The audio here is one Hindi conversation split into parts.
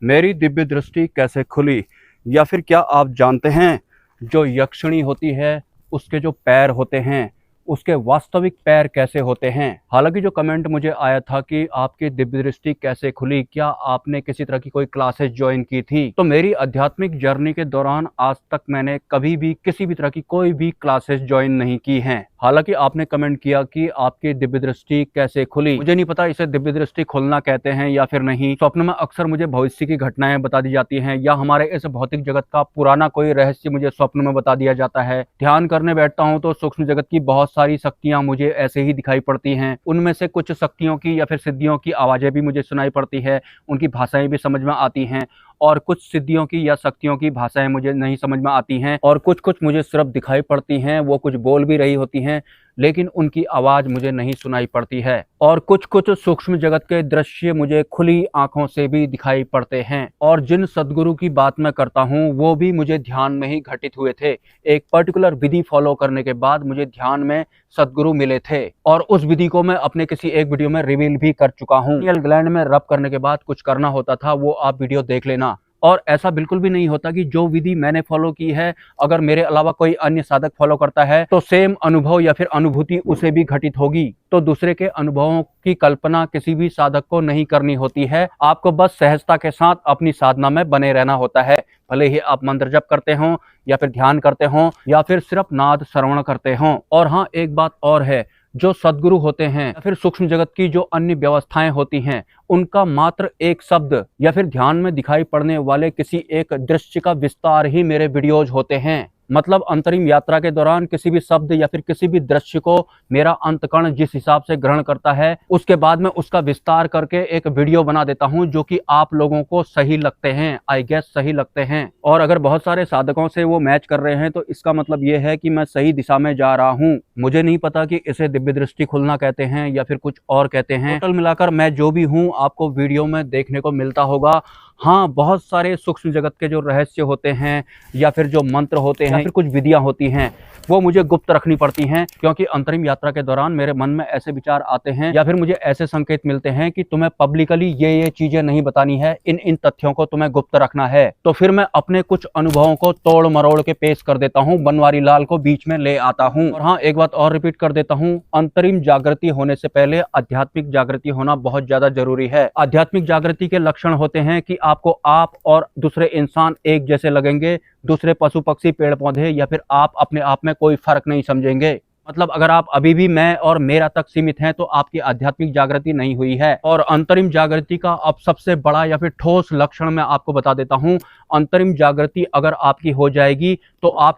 मेरी दिव्य दृष्टि कैसे खुली, या फिर क्या आप जानते हैं जो यक्षिणी होती है उसके जो पैर होते हैं उसके वास्तविक पैर कैसे होते हैं। हालांकि जो कमेंट मुझे आया था कि आपकी दिव्य दृष्टि कैसे खुली, क्या आपने किसी तरह की कोई क्लासेस ज्वाइन की थी, तो मेरी आध्यात्मिक जर्नी के दौरान आज तक मैंने कभी भी किसी भी तरह की कोई भी क्लासेस ज्वाइन नहीं की हैं। हालांकि आपने कमेंट किया कि आपकी दिव्य दृष्टि कैसे खुली, मुझे नहीं पता इसे दिव्य दृष्टि खुलना कहते हैं या फिर नहीं। स्वप्न में अक्सर मुझे भविष्य की घटनाएं बता दी जाती हैं, या हमारे इस भौतिक जगत का पुराना कोई रहस्य मुझे स्वप्न में बता दिया जाता है। ध्यान करने बैठता हूं तो सूक्ष्म जगत की बहुत सारी शक्तियां मुझे ऐसे ही दिखाई पड़ती हैं। उनमें से कुछ शक्तियों की या फिर सिद्धियों की आवाजें भी मुझे सुनाई पड़ती है, उनकी भाषाएं भी समझ में आती हैं, और कुछ सिद्धियों की या शक्तियों की भाषाएं मुझे नहीं समझ में आती हैं, और कुछ कुछ मुझे सिर्फ दिखाई पड़ती हैं। वो कुछ बोल भी रही होती हैं लेकिन उनकी आवाज मुझे नहीं सुनाई पड़ती है, और कुछ कुछ सूक्ष्म जगत के दृश्य मुझे खुली आंखों से भी दिखाई पड़ते हैं। और जिन सदगुरु की बात मैं करता हूँ वो भी मुझे ध्यान में ही घटित हुए थे। एक पर्टिकुलर विधि फॉलो करने के बाद मुझे ध्यान में सदगुरु मिले थे, और उस विधि को मैं अपने किसी एक वीडियो में रिवील भी कर चुका हूँ। ग्लैंड में रब करने के बाद कुछ करना होता था, वो आप वीडियो देख लेना। और ऐसा बिल्कुल भी नहीं होता कि जो विधि मैंने फॉलो की है अगर मेरे अलावा कोई अन्य साधक फॉलो करता है तो सेम अनुभव या फिर अनुभूति उसे भी घटित होगी। तो दूसरे के अनुभवों की कल्पना किसी भी साधक को नहीं करनी होती है। आपको बस सहजता के साथ अपनी साधना में बने रहना होता है, भले ही आप मंत्र जप करते हो या फिर ध्यान करते हो या फिर सिर्फ नाद श्रवण करते हो। और हाँ, एक बात और है, जो सदगुरु होते हैं या फिर सूक्ष्म जगत की जो अन्य व्यवस्थाएं होती हैं उनका मात्र एक शब्द या फिर ध्यान में दिखाई पड़ने वाले किसी एक दृश्य का विस्तार ही मेरे वीडियोज होते हैं। मतलब अंतरिम यात्रा के दौरान किसी भी शब्द या फिर किसी भी दृश्य को मेरा अंतकण जिस हिसाब से ग्रहण करता है उसके बाद मैं उसका विस्तार करके एक वीडियो बना देता हूं जो कि आप लोगों को सही लगते हैं, आई गेस सही लगते हैं। और अगर बहुत सारे साधकों से वो मैच कर रहे हैं तो इसका मतलब ये है कि मैं सही दिशा में जा रहा हूँ। मुझे नहीं पता कि इसे दिव्य दृष्टि खुलना कहते हैं या फिर कुछ और कहते हैं। टोटल मिलाकर मैं जो भी हूँ आपको वीडियो में देखने को मिलता होगा। हाँ, बहुत सारे सूक्ष्म जगत के जो रहस्य होते हैं या फिर जो मंत्र होते हैं या फिर कुछ विधियां होती हैं वो मुझे गुप्त रखनी पड़ती हैं, क्योंकि अंतरिम यात्रा के दौरान मेरे मन में ऐसे विचार आते हैं या फिर मुझे ऐसे संकेत मिलते हैं कि तुम्हें पब्लिकली ये चीजें नहीं बतानी है, इन तथ्यों को तुम्हें गुप्त रखना है। तो फिर मैं अपने कुछ अनुभवों को तोड़ मरोड़ के पेश कर देता हूँ, बनवारी लाल को बीच में ले आता हूँ। और हाँ, एक बात और रिपीट कर देता हूँ, अंतरिम जागृति होने से पहले आध्यात्मिक जागृति होना बहुत ज्यादा जरूरी है। आध्यात्मिक जागृति के लक्षण होते हैं कि आपको आप और दूसरे इंसान एक जैसे लगेंगे, दूसरे पशु पक्षी पेड़ पौधे या फिर आप अपने आप में कोई फर्क नहीं समझेंगे। मतलब अगर आप अभी भी मैं और मेरा तक सीमित हैं तो आपकी आध्यात्मिक जागृति नहीं हुई है। और अंतरिम जागृति का अब सबसे बड़ा या फिर ठोस लक्षण मैं आपको बता देता हूं। अंतरिम जागृति अगर आपकी हो जाएगी तो आप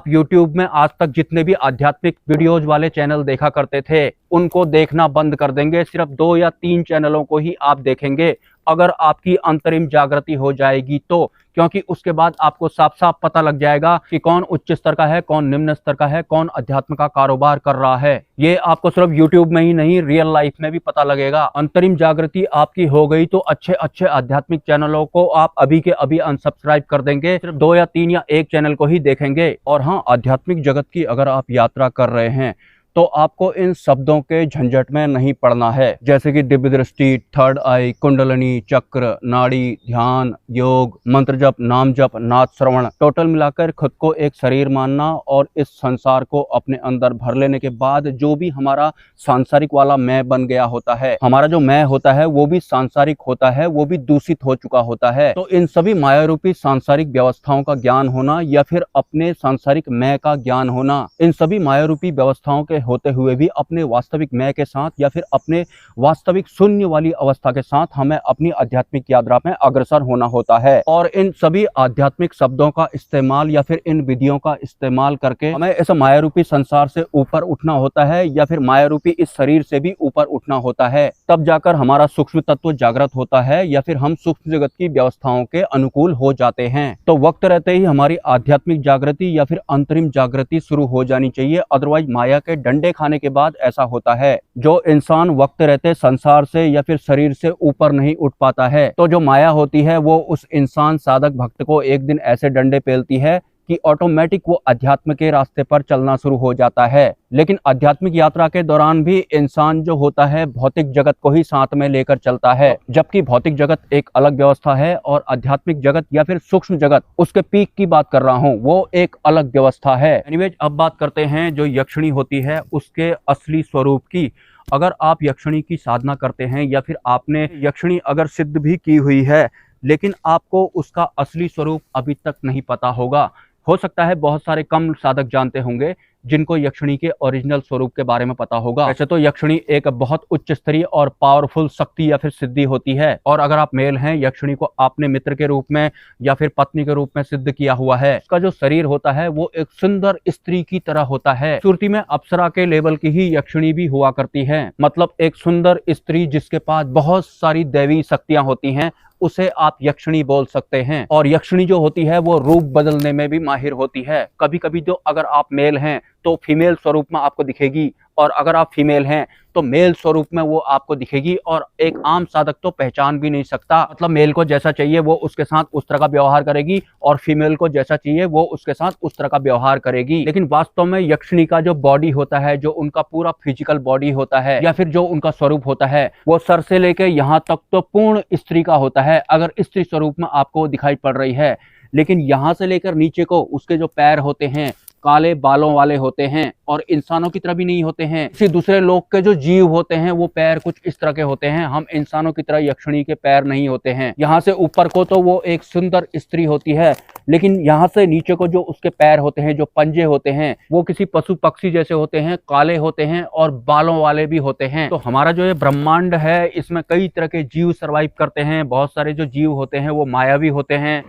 YouTube में आज तक जितने भी आध्यात्मिक वीडियोज वाले चैनल देखा करते थे उनको देखना बंद कर देंगे। सिर्फ 2 या 3 चैनलों को ही आप देखेंगे अगर आपकी अंतरिम जागृति हो जाएगी तो, क्योंकि उसके बाद आपको साफ साफ पता लग जाएगा कि कौन उच्च स्तर का है, कौन निम्न स्तर का है, कौन अध्यात्म का कारोबार कर रहा है। ये आपको सिर्फ YouTube में ही नहीं रियल लाइफ में भी पता लगेगा। अंतरिम जागृति आपकी हो गई तो अच्छे अच्छे आध्यात्मिक चैनलों को आप अभी के अभी अनसब्सक्राइब कर देंगे, सिर्फ 2 या 3 या 1 चैनल को ही देखेंगे। और हाँ, आध्यात्मिक जगत की अगर आप यात्रा कर रहे हैं तो आपको इन शब्दों के झंझट में नहीं पड़ना है, जैसे कि दिव्य दृष्टि, थर्ड आई, कुंडलनी, चक्र, नाड़ी, ध्यान, योग, मंत्र जप, नाम जप, नाद श्रवण। टोटल मिलाकर खुद को एक शरीर मानना और इस संसार को अपने अंदर भर लेने के बाद जो भी हमारा सांसारिक वाला मैं बन गया होता है, हमारा जो मैं होता है वो भी सांसारिक होता है, वो भी दूषित हो चुका होता है। तो इन सभी माया रूपी सांसारिक व्यवस्थाओं का ज्ञान होना या फिर अपने सांसारिक मैं का ज्ञान होना, इन सभी माया रूपी व्यवस्थाओं के होते हुए भी अपने वास्तविक मैं के साथ या फिर अपने वास्तविक शून्य वाली अवस्था के साथ हमें अपनी आध्यात्मिक यात्रा में अग्रसर होना होता है। और इन सभी आध्यात्मिक शब्दों का इस्तेमाल या फिर इन विधियों का इस्तेमाल करके हमें इस माया रूपी संसार से ऊपर उठना होता है या फिर माया रूपी इस शरीर से भी ऊपर उठना होता है। तब जाकर हमारा सूक्ष्म तत्व जागृत होता है या फिर हम सूक्ष्म जगत की व्यवस्थाओं के अनुकूल हो जाते हैं। तो वक्त रहते ही हमारी आध्यात्मिक जागृति या फिर अंतरिम जागृति शुरू हो जानी चाहिए, अदरवाइज माया के डंडे खाने के बाद ऐसा होता है। जो इंसान वक्त रहते संसार से या फिर शरीर से ऊपर नहीं उठ पाता है तो जो माया होती है वो उस इंसान साधक भक्त को एक दिन ऐसे डंडे पेलती है कि ऑटोमेटिक वो अध्यात्म के रास्ते पर चलना शुरू हो जाता है। लेकिन आध्यात्मिक यात्रा के दौरान भी इंसान जो होता है भौतिक जगत को ही साथ में लेकर चलता है, जबकि भौतिक जगत एक अलग व्यवस्था है और आध्यात्मिक जगत या फिर सूक्ष्म जगत, उसके पीक की बात कर रहा हूँ, वो एक अलग व्यवस्था है। एनीवेज, अब बात करते हैं जो यक्षिणी होती है उसके असली स्वरूप की। अगर आप यक्षिणी की साधना करते हैं या फिर आपने यक्षिणी अगर सिद्ध भी की हुई है, लेकिन आपको उसका असली स्वरूप अभी तक नहीं पता होगा। हो सकता है बहुत सारे कम साधक जानते होंगे जिनको यक्षिणी के ओरिजिनल स्वरूप के बारे में पता होगा। वैसे तो यक्षिणी एक बहुत उच्च स्तरीय और पावरफुल शक्ति या फिर सिद्धि होती है, और अगर आप मेल हैं, यक्षिणी को आपने मित्र के रूप में या फिर पत्नी के रूप में सिद्ध किया हुआ है, उसका जो शरीर होता है वो एक सुंदर स्त्री की तरह होता है। सुरती में अप्सरा के लेवल की ही यक्षिणी भी हुआ करती है, मतलब एक सुंदर स्त्री जिसके पास बहुत सारी दैवी शक्तियां होती हैं, उसे आप यक्षिणी बोल सकते हैं। और यक्षिणी जो होती है वो रूप बदलने में भी माहिर होती है। कभी कभी जो अगर आप मेल हैं तो फीमेल स्वरूप में आपको दिखेगी, और अगर आप फीमेल हैं तो मेल स्वरूप में वो आपको दिखेगी, और एक आम साधक तो पहचान भी नहीं सकता। मतलब मेल को जैसा चाहिए वो उसके साथ उस तरह का व्यवहार करेगी, और फीमेल को जैसा चाहिए वो उसके साथ उस तरह का व्यवहार करेगी। लेकिन वास्तव में यक्षिणी का जो बॉडी होता है, जो उनका पूरा फिजिकल बॉडी होता है या फिर जो उनका स्वरूप होता है, वो सर से लेकर यहाँ तक तो पूर्ण स्त्री का होता है, अगर स्त्री स्वरूप में आपको दिखाई पड़ रही है। लेकिन यहाँ से लेकर नीचे को उसके जो पैर होते हैं काले बालों वाले होते हैं, और इंसानों की तरह भी नहीं होते हैं। किसी दूसरे लोग के जो जीव होते हैं वो पैर कुछ इस तरह के होते हैं, हम इंसानों की तरह यक्षिणी के पैर नहीं होते हैं। यहाँ से ऊपर को तो वो एक सुंदर स्त्री होती है, लेकिन यहाँ से नीचे को जो उसके पैर होते हैं, जो पंजे होते हैं, वो किसी पशु पक्षी जैसे होते हैं, काले होते हैं और बालों वाले भी होते हैं। तो हमारा जो ये ब्रह्मांड है इसमें कई तरह के जीव सर्वाइव करते हैं। बहुत सारे जो जीव होते हैं वो मायावी होते हैं।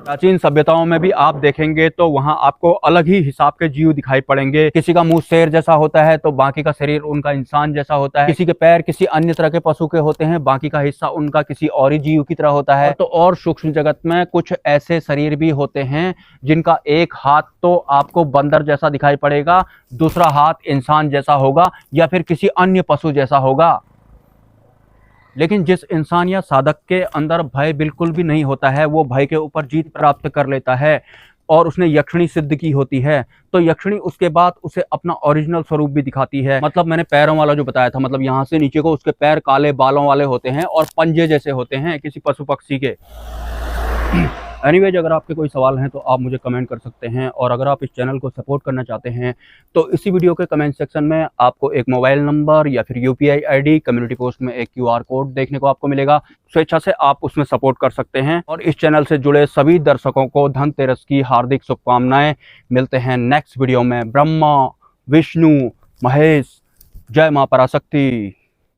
प्राचीन सभ्यताओं में भी आप देखेंगे तो वहां आपको अलग ही हिसाब के जीव दिखाई पड़ेंगे। किसी का मुंह शेर जैसा होता है तो बाकी का शरीर उनका इंसान जैसा होता है। किसी के पैर किसी अन्य तरह के पशु के होते हैं, बाकी का हिस्सा उनका किसी और ही जीव की तरह होता है। तो और सूक्ष्म जगत में कुछ ऐसे शरीर भी होते हैं जिनका एक हाथ तो आपको बंदर जैसा दिखाई पड़ेगा, दूसरा हाथ इंसान जैसा होगा या फिर किसी अन्य पशु जैसा होगा। लेकिन जिस इंसान या साधक के अंदर भय बिल्कुल भी नहीं होता है, वो भय के ऊपर जीत प्राप्त कर लेता है और उसने यक्षिणी सिद्ध की होती है, तो यक्षिणी उसके बाद उसे अपना ओरिजिनल स्वरूप भी दिखाती है। मतलब मैंने पैरों वाला जो बताया था, मतलब यहाँ से नीचे को उसके पैर काले बालों वाले होते हैं और पंजे जैसे होते हैं किसी पशु पक्षी के। एनीवेज, अगर आपके कोई सवाल हैं तो आप मुझे कमेंट कर सकते हैं, और अगर आप इस चैनल को सपोर्ट करना चाहते हैं तो इसी वीडियो के कमेंट सेक्शन में आपको एक मोबाइल नंबर या फिर UPI ID, कम्युनिटी पोस्ट में एक QR कोड देखने को आपको मिलेगा। स्वेच्छा से आप उसमें सपोर्ट कर सकते हैं। और इस चैनल से जुड़े सभी दर्शकों को धनतेरस की हार्दिक शुभकामनाएं। मिलते हैं नेक्स्ट वीडियो में। ब्रह्मा, विष्णु, महेश, जय मां पराशक्ति।